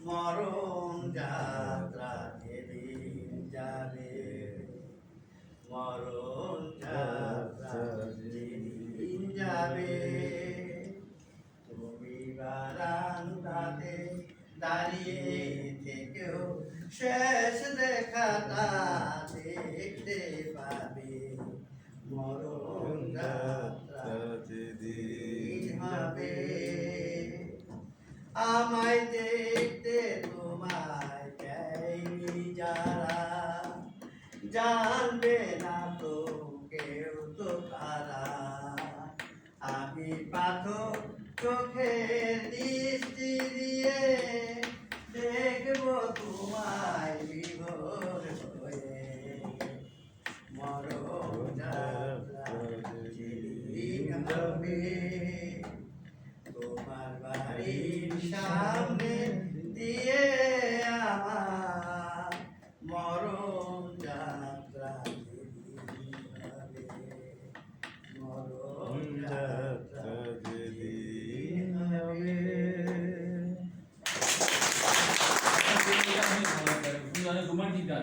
মরণ যাত্রা যেদিন যাবে, মরণ যাত্রা যেদিন যাবে, তুমি বারান্দাতে দাঁড়িয়ে থেকেও শেষ দেখাটা দেখতে পাবে, মরণ যাত্রা যেদিন হবে। আমায় দেখতে তোমায় চাইনি যারা, জানবে না তো কেউ তো তারা, আমি পাথর চোখের দৃষ্টি দিয়ে দেখবো তোমায় বিভোর হয়ে, মরণ যাত্রা যেদিন হবে। তোমার বাড়ির সামনে দিয়ে আমার মরণ যাত্রা যেদিন হবে, মরণ যাত্রা যেদিন হবে। রোমান্টিক গান